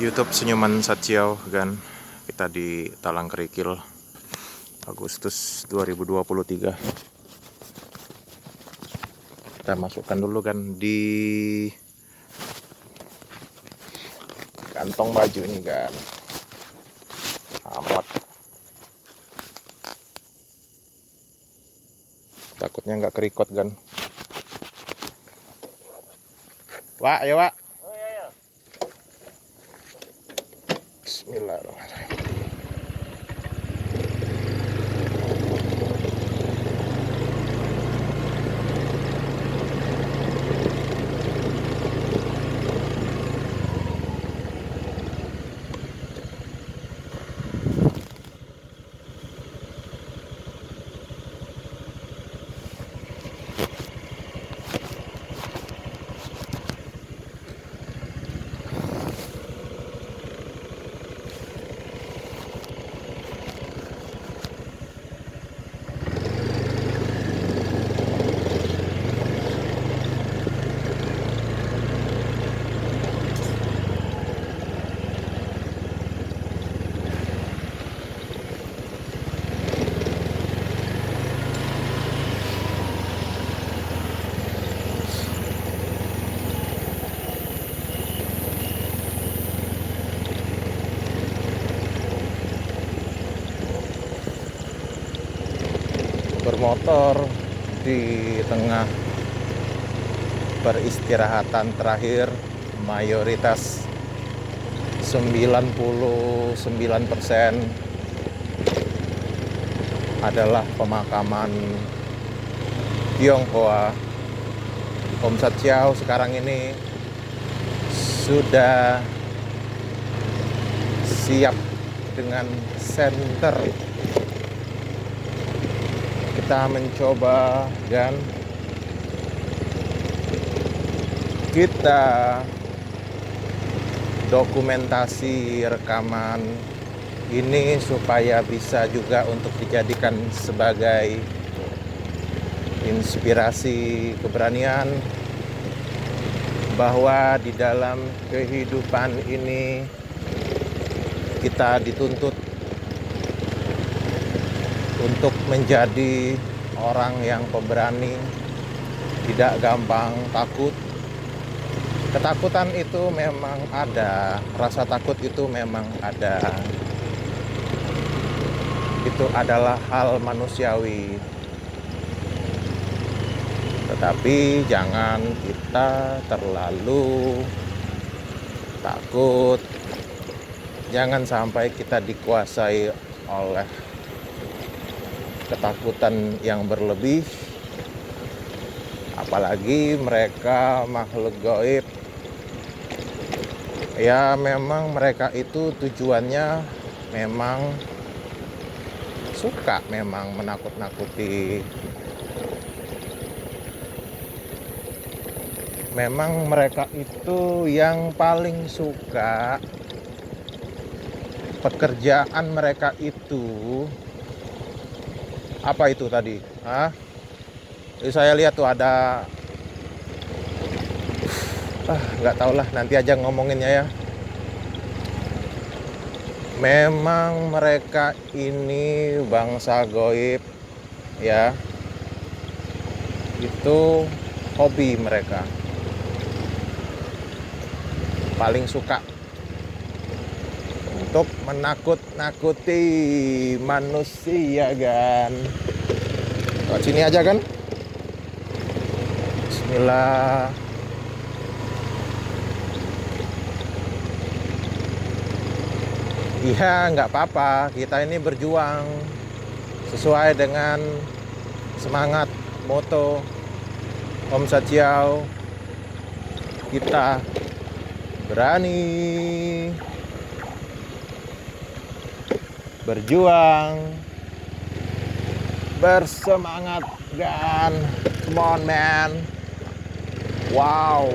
YouTube Senyuman Satsiau kan. Kita di Talang Kerikil Agustus 2023. Kita masukkan dulu kan di kantong baju ini kan. Amat. Takutnya nggak kerikot kan. Wak, ya Wak. Bismillahirrahmanirrahim. Bermotor di tengah peristirahatan terakhir, mayoritas 99% adalah pemakaman Tionghoa. Om Satsiau sekarang ini sudah siap dengan senter. Kita mencoba dan kita dokumentasi rekaman ini supaya bisa juga untuk dijadikan sebagai inspirasi keberanian bahwa di dalam kehidupan ini kita dituntut untuk menjadi orang yang pemberani, tidak gampang takut. Ketakutan itu memang ada, rasa takut itu memang ada. Itu adalah hal manusiawi. Tetapi jangan kita terlalu takut. Jangan sampai kita dikuasai oleh ketakutan yang berlebih, apalagi mereka makhluk gaib. Ya memang mereka itu tujuannya memang suka memang menakut-nakuti. Memang mereka itu yang paling suka pekerjaan mereka itu. Apa itu tadi? Jadi saya lihat tuh ada, nggak tahu lah, nanti aja ngomonginnya ya. Memang mereka ini bangsa gaib, ya. Itu hobi mereka. Paling suka untuk menakut-nakuti manusia kan. Lewat sini aja kan. Bismillah. Iya, nggak apa-apa. Kita ini berjuang sesuai dengan semangat moto Om Satsiau. Kita berani berjuang, bersemangat kan. Come on man. Wow,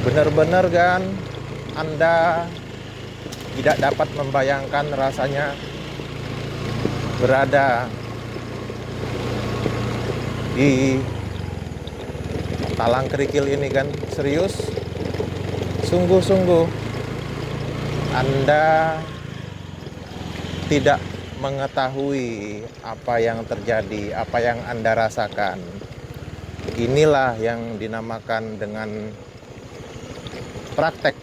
bener-bener kan, Anda tidak dapat membayangkan rasanya berada di Talang Kerikil ini kan. Serius, Sungguh-sungguh Anda tidak mengetahui apa yang terjadi, apa yang Anda rasakan. Inilah yang dinamakan dengan praktek.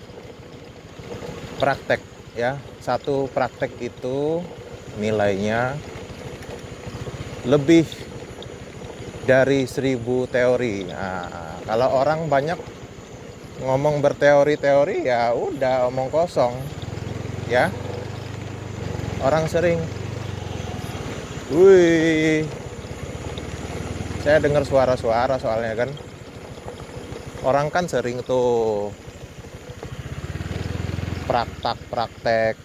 Praktek ya. Satu praktek itu nilainya lebih dari 1000 teori. Nah, kalau orang banyak ngomong berteori-teori ya udah omong kosong ya. Orang sering, wih, saya dengar suara-suara soalnya kan. Orang kan sering tuh praktek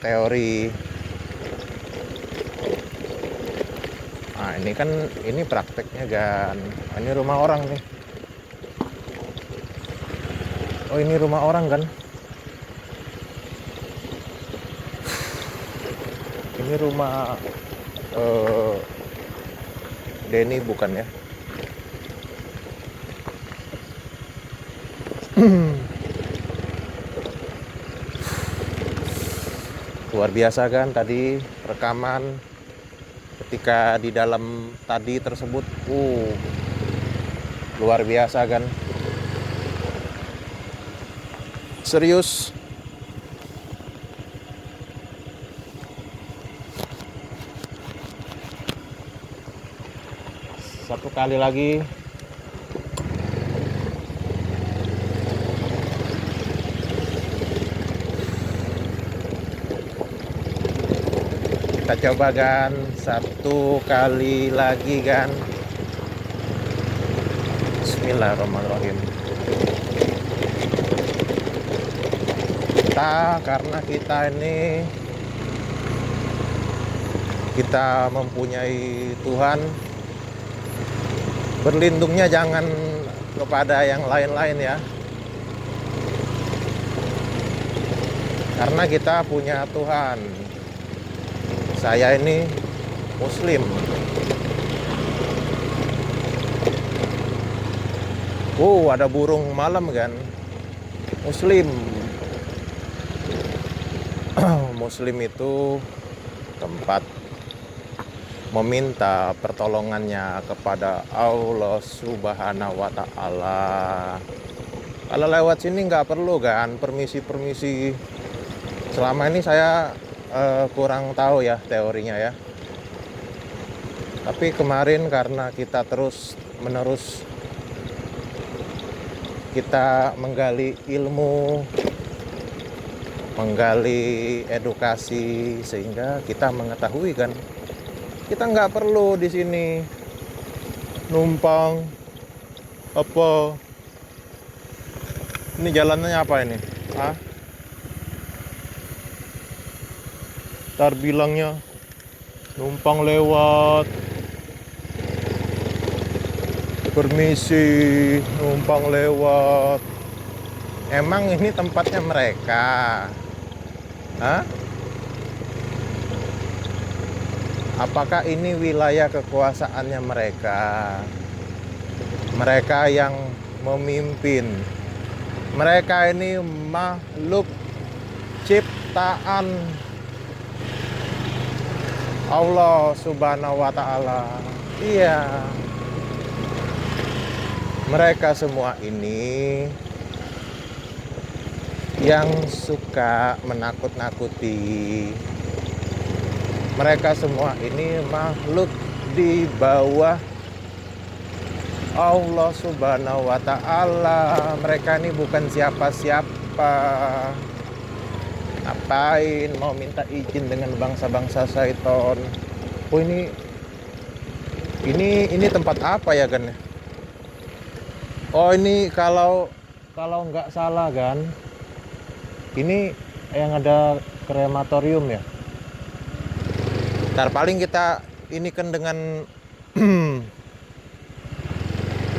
teori. Nah ini kan, ini prakteknya kan. Ini rumah orang nih. Oh ini rumah orang kan. Ini rumah Denny bukan ya. Luar biasa kan tadi rekaman ketika di dalam tadi tersebut. Luar biasa kan. Serius. Satu kali lagi. Kita coba kan, satu kali lagi kan. Bismillahirrahmanirrahim. Karena kita ini, kita mempunyai Tuhan, berlindungnya jangan kepada yang lain-lain ya. Karena kita punya Tuhan. Saya ini Muslim. Ada burung malam kan. Muslim. Muslim itu tempat meminta pertolongannya kepada Allah Subhanahu wa Ta'ala. Kalau lewat sini nggak perlu kan permisi-permisi. Selama ini saya kurang tahu ya teorinya ya. Tapi kemarin karena kita terus menerus kita menggali ilmu, menggali edukasi, sehingga kita mengetahui kan, kita nggak perlu di sini numpang apa. Ini jalannya apa ini? Ntar bilangnya numpang lewat, permisi numpang lewat. Emang ini tempatnya mereka? Apakah ini wilayah kekuasaannya mereka? Mereka yang memimpin. Mereka ini makhluk ciptaan Allah Subhanahu wa Ta'ala. Iya. Mereka semua ini yang suka menakut-nakuti. Mereka semua ini makhluk di bawah Allah Subhanahu wa Ta'ala. Mereka ini bukan siapa-siapa. Ngapain mau minta izin dengan bangsa-bangsa syaiton? Ini tempat apa ya kan? Ini kalau nggak salah kan, ini yang ada krematorium ya. Ntar paling kita ini kan dengan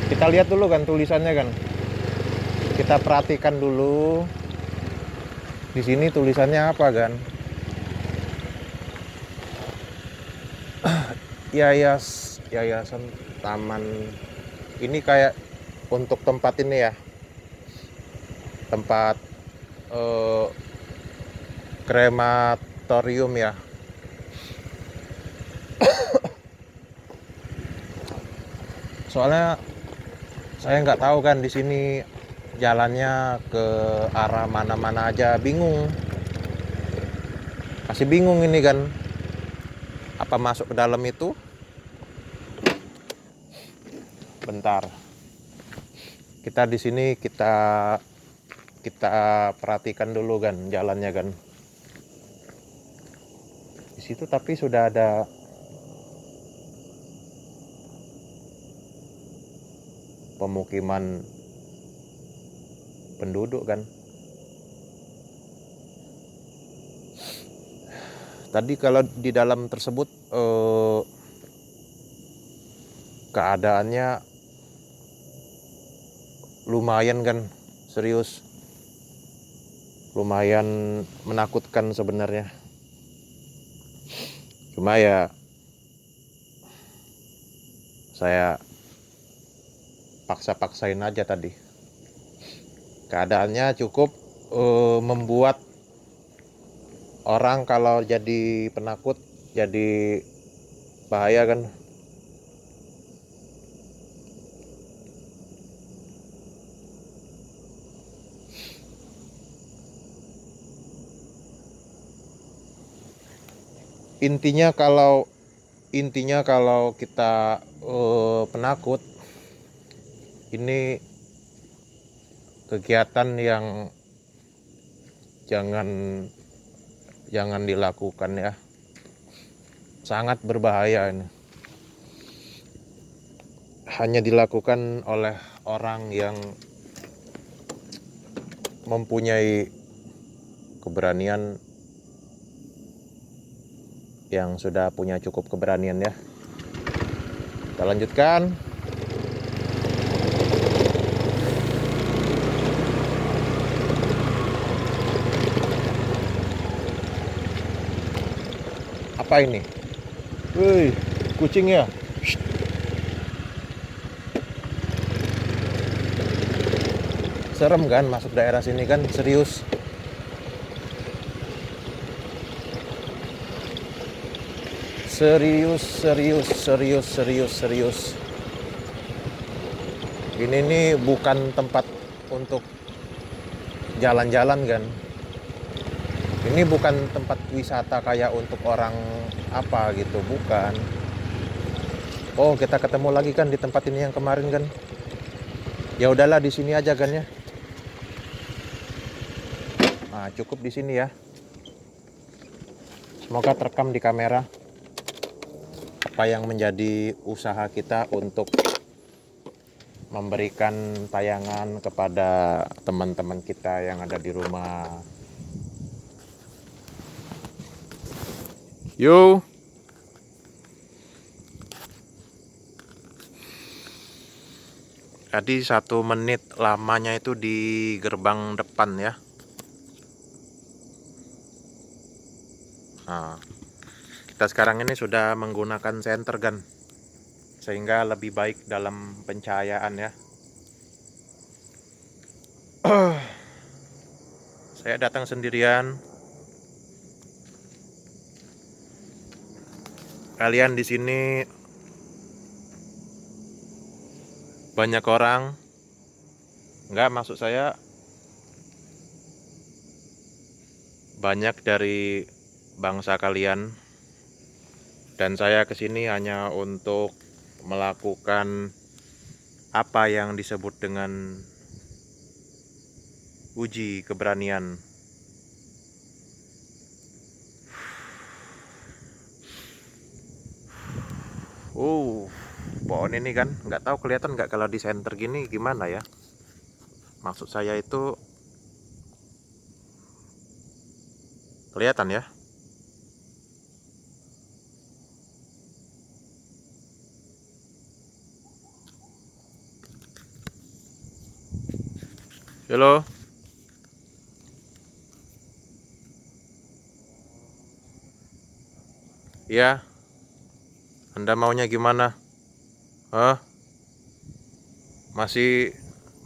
kita lihat dulu kan tulisannya kan. Kita perhatikan dulu. Di sini tulisannya apa kan? Yayasan Taman. Ini kayak untuk tempat ini ya. tempat eh, krematorium ya. Soalnya saya nggak tahu kan di sini jalannya ke arah mana-mana aja, bingung. Masih bingung ini kan, apa masuk ke dalam itu? Bentar. Kita di sini kita perhatikan dulu kan jalannya kan. Di situ tapi sudah ada pemukiman penduduk kan. Tadi kalau di dalam tersebut keadaannya lumayan kan, serius. Lumayan menakutkan sebenarnya. Cuma ya saya paksa-paksain aja tadi. Keadaannya cukup membuat orang kalau jadi penakut, jadi bahaya kan. Intinya kalau kita penakut, ini kegiatan yang jangan dilakukan ya. Sangat berbahaya ini. Hanya dilakukan oleh orang yang mempunyai keberanian, yang sudah punya cukup keberanian ya. Kita lanjutkan. Apa ini? Wih, kucing ya. Shh. Serem kan masuk daerah sini kan, serius. Serius. Ini nih bukan tempat untuk jalan-jalan kan. Ini bukan tempat wisata kayak untuk orang apa gitu, bukan. Oh, kita ketemu lagi kan di tempat ini yang kemarin kan. Ya udahlah di sini aja kan ya. Nah, cukup di sini ya. Semoga terekam di kamera apa yang menjadi usaha kita untuk memberikan tayangan kepada teman-teman kita yang ada di rumah. Yo. Tadi 1 menit lamanya itu di gerbang depan ya. Nah, kita sekarang ini sudah menggunakan senter gun, sehingga lebih baik dalam pencahayaan ya. Saya datang sendirian. Kalian di sini banyak orang. Enggak, maksud saya banyak dari bangsa kalian. Dan saya kesini hanya untuk melakukan apa yang disebut dengan uji keberanian. Pohon ini kan nggak tahu kelihatan nggak kalau di center gini gimana ya. Maksud saya itu kelihatan ya. Halo. Ya, Anda maunya gimana? Hah? Masih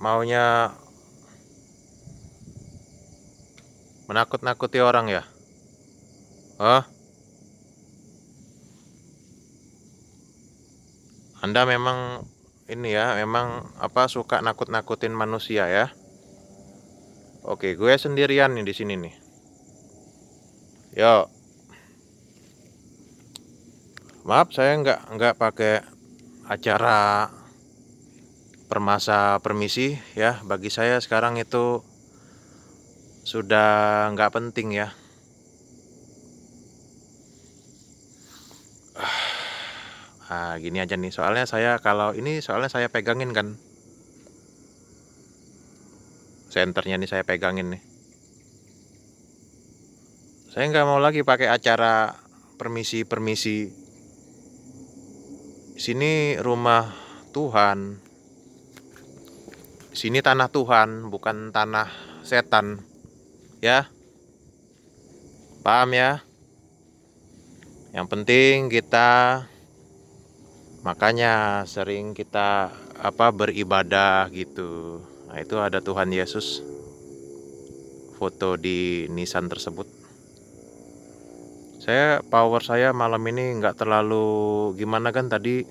maunya Menakut-nakuti orang ya? Oh, Anda memang ini ya, memang apa suka nakut-nakutin manusia ya? Oke, gue sendirian nih di sini nih. Yo, maaf saya nggak pakai acara permasa permisi ya. Bagi saya sekarang itu sudah nggak penting ya. Nah, gini aja nih. Soalnya saya pegangin kan. Senternya nih saya pegangin nih. Saya nggak mau lagi pakai acara permisi-permisi. Sini rumah Tuhan. Sini tanah Tuhan, bukan tanah setan. Ya, paham ya? Yang penting kita makanya sering kita beribadah gitu. Nah, itu ada Tuhan Yesus foto di nisan tersebut. Power saya malam ini nggak terlalu gimana kan, tadi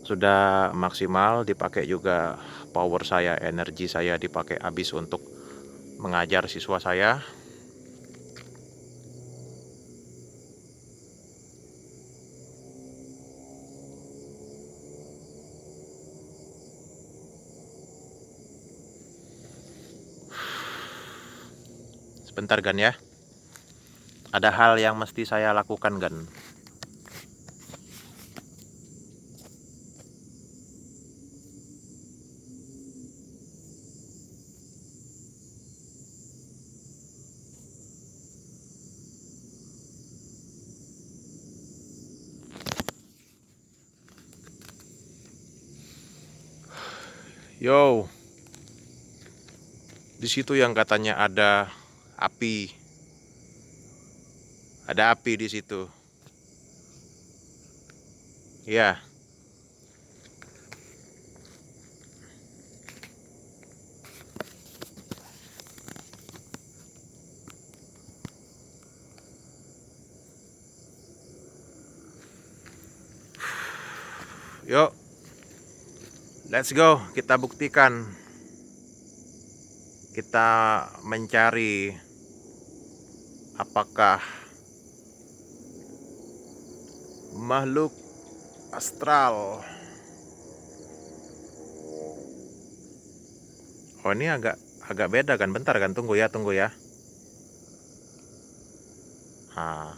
sudah maksimal dipakai juga power saya, energi saya dipakai habis untuk mengajar siswa saya. Sebentar Gan ya. Ada hal yang mesti saya lakukan Gan. Yo, di situ yang katanya ada api. Ada api di situ. Ya. Yuk. Let's go, kita buktikan. Kita mencari apakah makhluk astral. Oh, ini agak beda kan? Bentar kan, tunggu ya. Nah,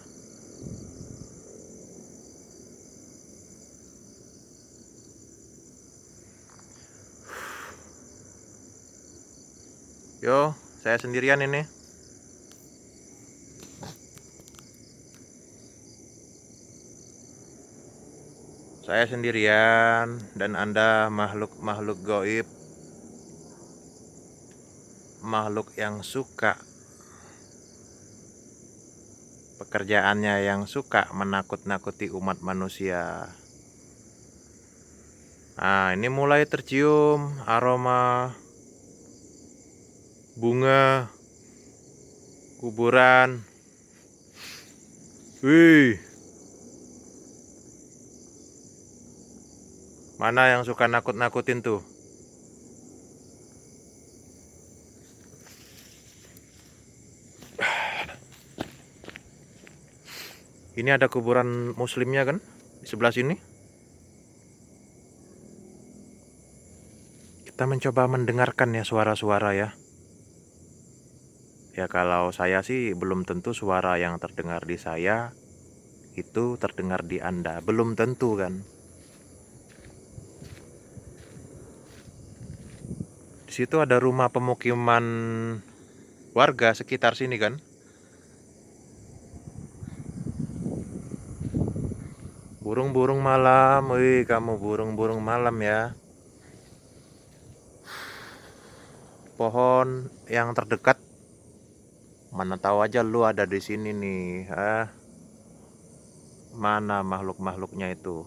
yo, saya sendirian ini. Saya sendirian dan Anda makhluk-makhluk gaib. Makhluk yang suka pekerjaannya, yang suka menakut-nakuti umat manusia. Nah, ini mulai tercium aroma bunga kuburan. Wih, mana yang suka nakut-nakutin tuh? Ini ada kuburan muslimnya kan di sebelah sini. Kita mencoba mendengarkan ya suara-suara ya. Ya kalau saya sih belum tentu suara yang terdengar di saya itu terdengar di Anda. Belum tentu kan. Di situ ada rumah pemukiman warga sekitar sini kan. Burung-burung malam, wih kamu burung-burung malam ya. Pohon yang terdekat, mana tahu aja lu ada di sini nih. Mana makhluk-makhluknya itu?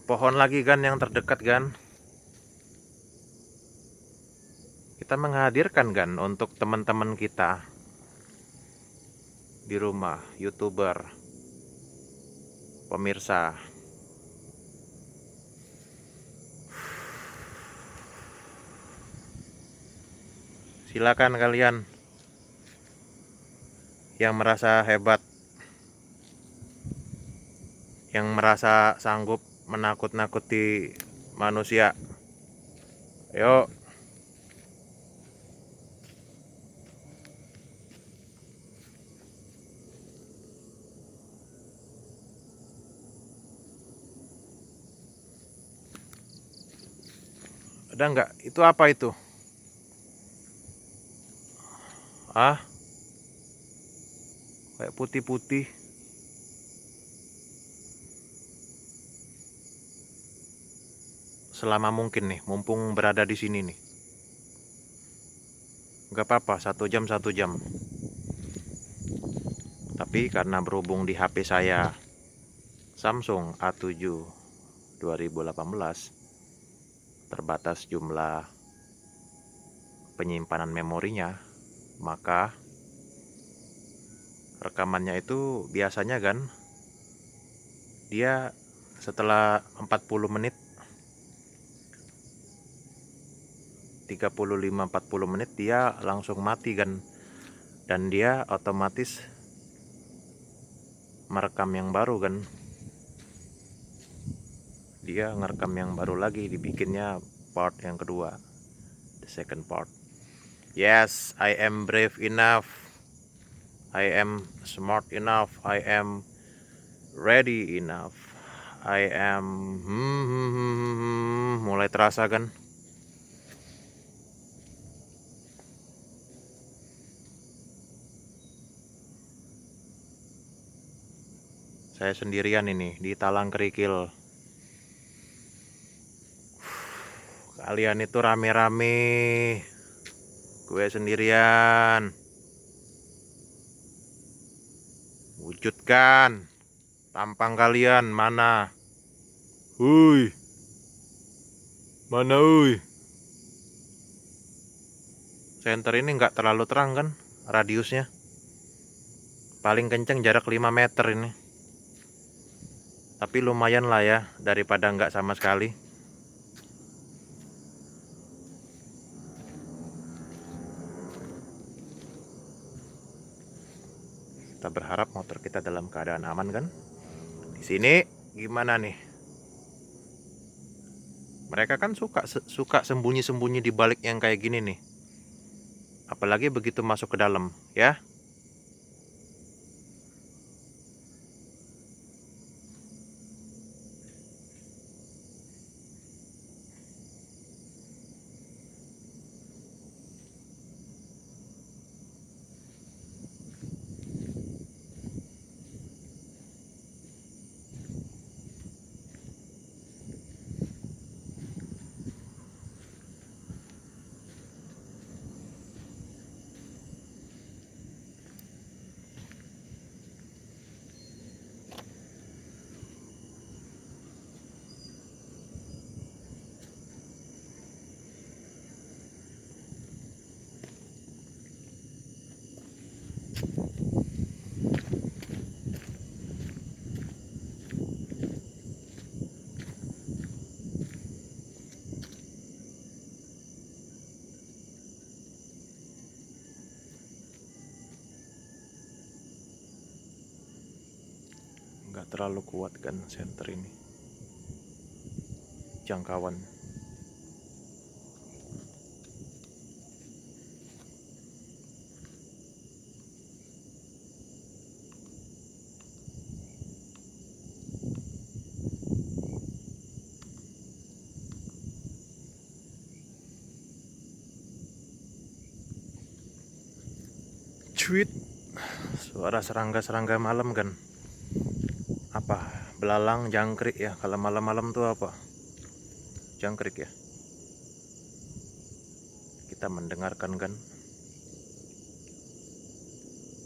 Pohon lagi kan yang terdekat kan. kita menghadirkan kan untuk teman-teman kita di rumah, YouTuber, pemirsa. Silakan kalian yang merasa hebat, yang merasa sanggup menakut-nakuti manusia. Yuk. Ada nggak? Itu apa itu? Ah, kayak putih-putih. Selama mungkin nih, mumpung berada di sini nih. Nggak apa-apa, 1 jam 1 jam. Tapi karena berhubung di HP saya Samsung A7 2018, terbatas jumlah penyimpanan memorinya, maka rekamannya itu biasanya kan dia setelah 40 menit, 35-40 menit dia langsung mati kan, dan dia otomatis merekam yang baru kan, dia ngerekam yang baru lagi, dibikinnya part yang kedua, the second part. Yes, I am brave enough, I am smart enough, I am ready enough, I am mulai terasa kan. Saya sendirian ini di Talang Kerikil. Kalian itu rame-rame, gue sendirian. Wujudkan tampang kalian mana? Hui, mana hui? Center ini nggak terlalu terang kan radiusnya. Paling kenceng jarak 5 meter ini. Tapi lumayan lah ya, daripada nggak sama sekali. Kita berharap motor kita dalam keadaan aman kan. Di sini gimana nih? Mereka kan suka sembunyi-sembunyi di balik yang kayak gini nih. Apalagi begitu masuk ke dalam, ya. Nggak terlalu kuat kan senter ini, jangkauan. Cuit, suara serangga-serangga malam kan. Apa, belalang, jangkrik ya. Kalau malam-malam tuh apa, jangkrik ya. Kita mendengarkan kan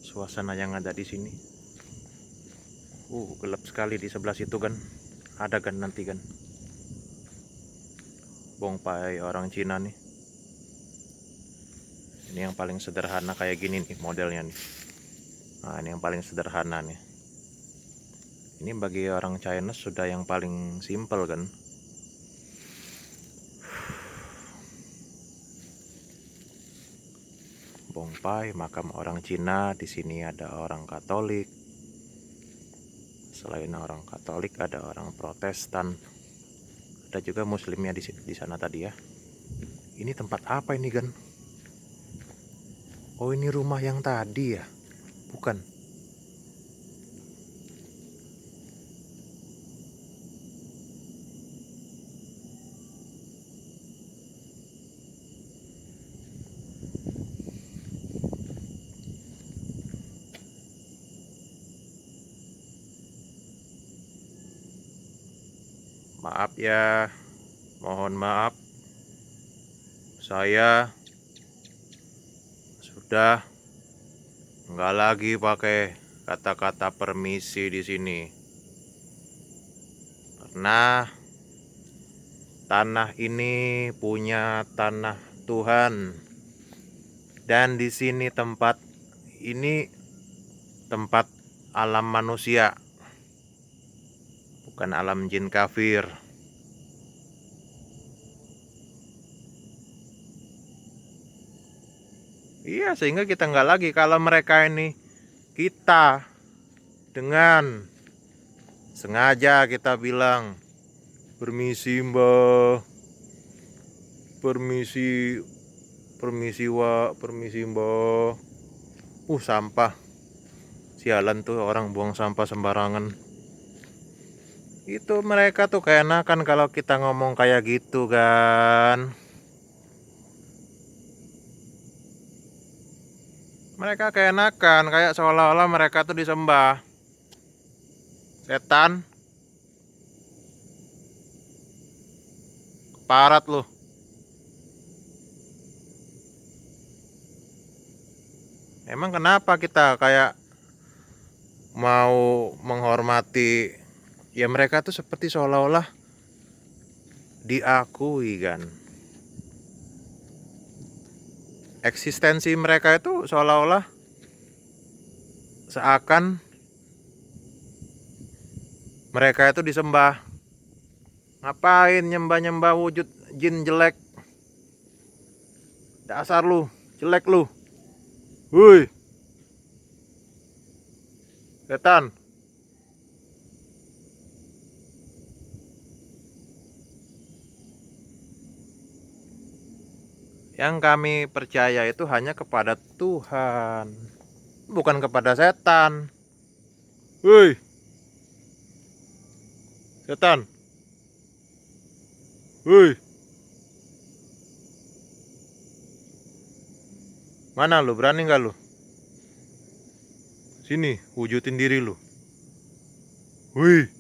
suasana yang ada di sini. Gelap sekali di sebelah situ kan. Ada kan nanti kan bongpai orang Cina nih. Ini yang paling sederhana kayak gini nih modelnya nih. Nah, ini yang paling sederhana nih. Ini bagi orang Chinese sudah yang paling simple kan. Bongpai, makam orang Cina. Di sini ada orang Katolik. Selain orang Katolik ada orang Protestan. Ada juga Muslimnya di sana tadi ya. Ini tempat apa ini kan? Oh, ini rumah yang tadi ya? Bukan. Maaf ya, mohon maaf. Saya sudah nggak lagi pakai kata-kata permisi di sini. Karena tanah ini punya tanah Tuhan. Dan di sini tempat ini tempat alam manusia. Bukan alam jin kafir. Iya, sehingga kita nggak lagi kalau mereka ini kita dengan sengaja kita bilang permisi mbak, permisi permisi mbak. Sampah. Sialan tuh orang buang sampah sembarangan. Itu mereka tuh kayak enakan kalau kita ngomong kayak gitu kan. Mereka kayak enakan, kayak seolah-olah mereka tuh disembah. Setan. Keparat loh. Emang kenapa kita kayak mau menghormati, ya mereka tuh seperti seolah-olah diakui kan. Eksistensi mereka itu seolah-olah seakan mereka itu disembah. Ngapain nyembah-nyembah wujud jin jelek? Dasar lu, jelek lu. Woi. Setan. Yang kami percaya itu hanya kepada Tuhan, bukan kepada setan. Woi. Setan. Woi. Mana lu, berani nggak lu? Sini, wujudin diri lu. Woi.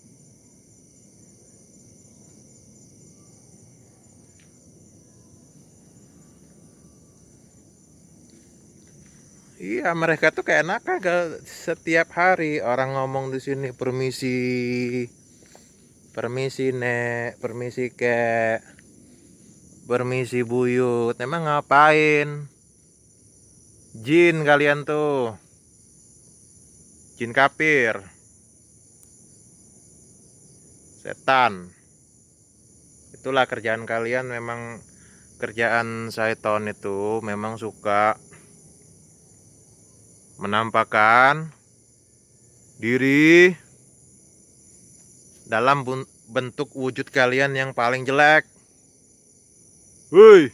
Iya, mereka tuh kayak nakal setiap hari orang ngomong di sini permisi. Permisi, Nek, permisi, Kek. Permisi, Buyut. Emang ngapain? Jin kalian tuh. Jin kafir. Setan. Itulah kerjaan kalian, memang kerjaan syaitan itu memang suka menampakkan diri dalam bentuk wujud kalian yang paling jelek. Woi.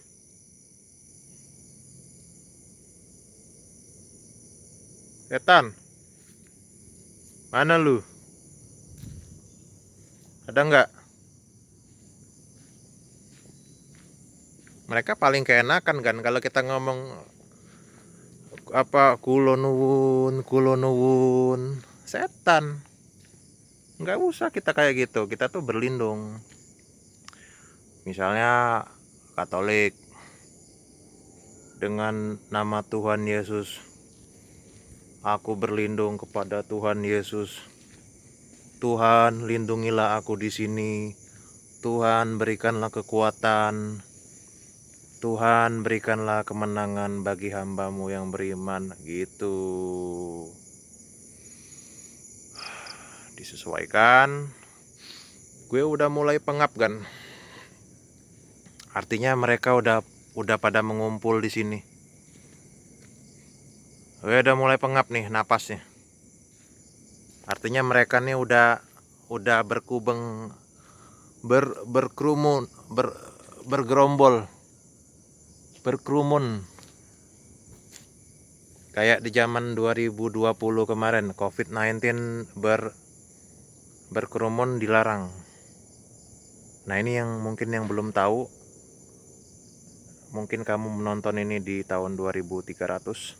Setan. Mana lu? Ada nggak? Mereka paling keenakan kan kalau kita ngomong apa kulonwun setan. Nggak usah kita kayak gitu, kita tuh berlindung. Misalnya Katolik dengan nama Tuhan Yesus, aku berlindung kepada Tuhan Yesus. Tuhan, lindungilah aku di sini. Tuhan, berikanlah kekuatan. Tuhan berikanlah kemenangan bagi hambamu yang beriman, gitu. Disesuaikan. Gue udah mulai pengap kan. Artinya mereka udah pada mengumpul di sini. Gue udah mulai pengap nih napasnya. Artinya mereka nih udah berkubeng, berkerumun, bergerombol, berkerumun. Kayak di zaman 2020 kemarin, COVID-19 berkerumun dilarang. Nah, ini yang mungkin yang belum tahu, mungkin kamu menonton ini di tahun 2300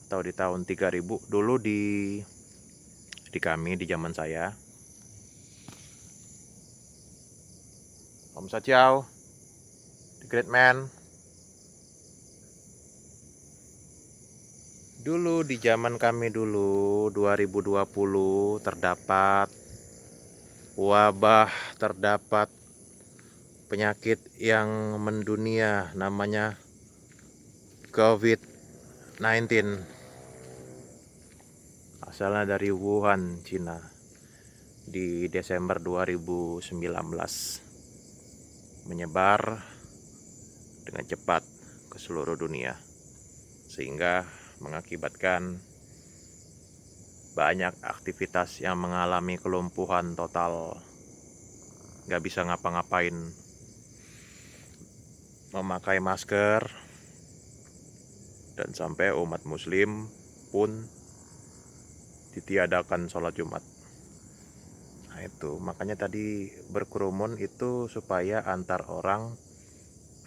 atau di tahun 3000. Dulu di kami, di zaman saya. Om Sachiao, The Great Man. Dulu di zaman kami dulu 2020 terdapat wabah, terdapat penyakit yang mendunia namanya COVID-19. Asalnya dari Wuhan, Cina. Di Desember 2019 menyebar dengan cepat ke seluruh dunia, sehingga mengakibatkan banyak aktivitas yang mengalami kelumpuhan total, nggak bisa ngapa-ngapain, memakai masker, dan sampai umat muslim pun ditiadakan sholat Jumat. Nah itu makanya tadi berkerumun itu supaya antar orang,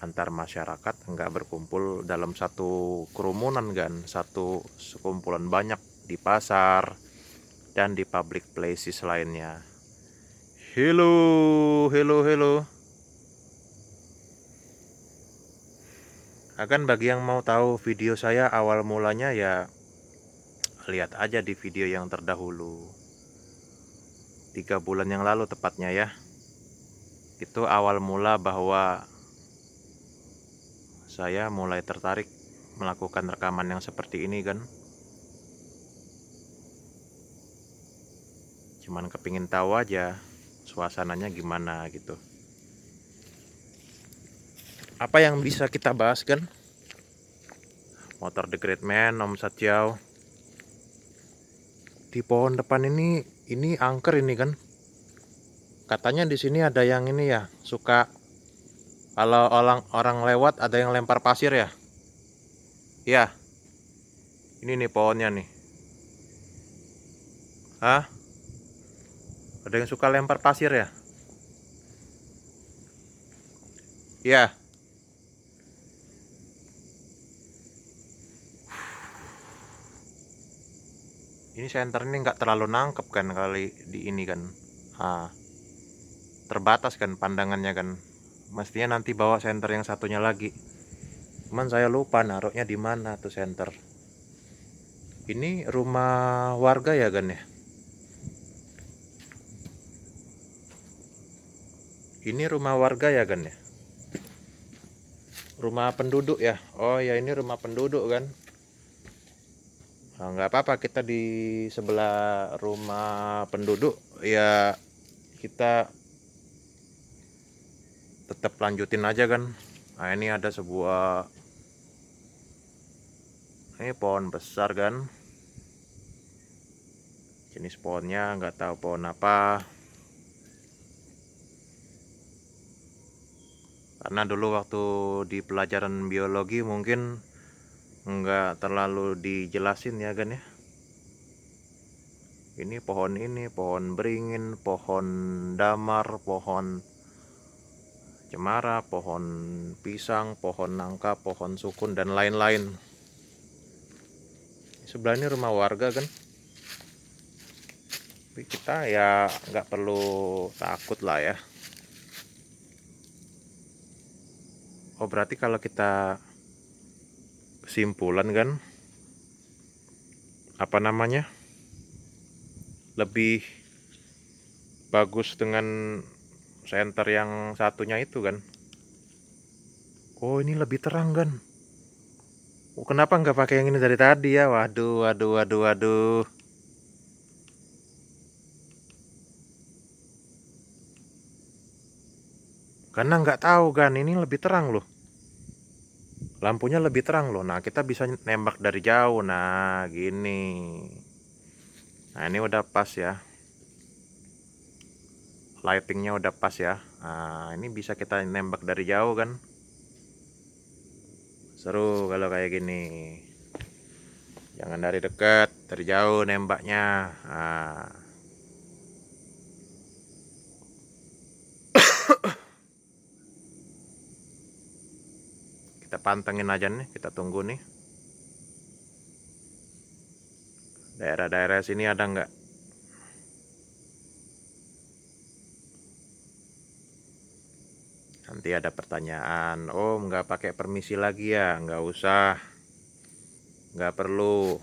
antar masyarakat nggak berkumpul dalam satu kerumunan kan, satu sekumpulan banyak di pasar dan di public places lainnya. Hello, hello, hello. Akan bagi yang mau tahu video saya awal mulanya ya lihat aja di video yang terdahulu, 3 bulan yang lalu tepatnya ya. Itu awal mula bahwa saya mulai tertarik melakukan rekaman yang seperti ini kan. Cuman kepingin tahu aja suasananya gimana gitu. Apa yang bisa kita bahas kan? Motor The Great Man, Om Sachiao. Di pohon depan ini angker ini kan. Katanya di sini ada yang ini ya, suka kalau orang lewat ada yang lempar pasir ya. Iya. Ini nih pohonnya nih. Hah? Ada yang suka lempar pasir ya? Iya. Ini senter ini nggak terlalu nangkep kan kali di ini kan. Ah, terbatas kan pandangannya kan. Mestinya nanti bawa senter yang satunya lagi. Cuman saya lupa naruhnya di mana tuh senter. Ini rumah warga ya kan ya? Ini rumah warga ya kan ya? Rumah penduduk ya? Oh ya ini rumah penduduk kan? Nah, nggak apa-apa kita di sebelah rumah penduduk ya, kita tetap lanjutin aja kan. Nah ini ada sebuah, ini pohon besar kan, jenis pohonnya nggak tahu pohon apa, karena dulu waktu di pelajaran biologi mungkin nggak terlalu dijelasin ya kan ya. Ini pohon beringin, pohon damar, pohon cemara, pohon pisang, pohon nangka, pohon sukun, dan lain-lain. Sebelah ini rumah warga kan. Tapi kita ya nggak perlu takut lah ya. Oh berarti kalau kita kesimpulan kan, apa namanya, lebih bagus dengan senter yang satunya itu kan. Oh, ini lebih terang kan? Oh, kenapa nggak pakai yang ini dari tadi ya? Waduh, waduh, waduh, waduh. Karena nggak tahu kan, ini lebih terang loh. Lampunya lebih terang loh. Nah, kita bisa nembak dari jauh. Nah, gini. Nah, ini udah pas ya. Lightingnya udah pas ya. Nah, ini bisa kita nembak dari jauh kan. Seru kalau kayak gini. Jangan dari dekat, dari jauh nembaknya. Nah, kita pantengin aja nih, kita tunggu nih. Daerah-daerah sini ada nggak? Nanti ada pertanyaan, oh nggak pakai permisi lagi ya? Nggak usah, nggak perlu.